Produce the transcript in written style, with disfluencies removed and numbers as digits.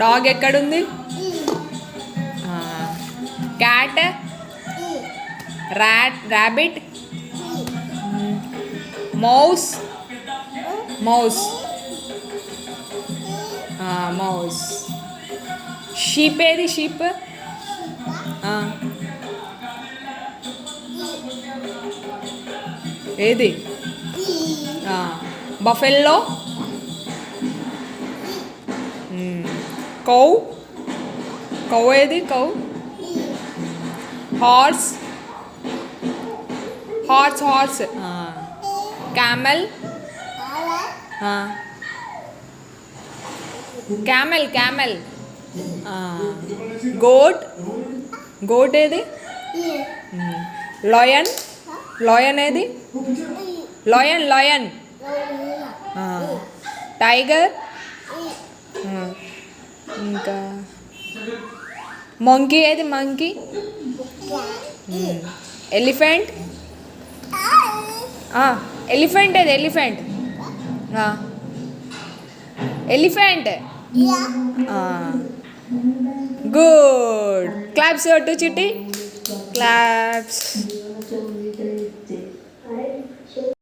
Dog ఎక్కడుంది? Cat, rabbit, mouse, mouse, mouse. Sheep ఏది? Sheep ఏది? బఫెల్లో, కౌ, కౌ ఏది? Cow. Horse, horse, horse. Camel, camel, camel. Goat, goat ఏది? Lion, lion ఏది? Lion, lion. Tiger. ఇంకా monkey ఏది? Monkey. Elephant, elephant ఏది? Elephant, elephant. Good. Claps to Chitti. Claps.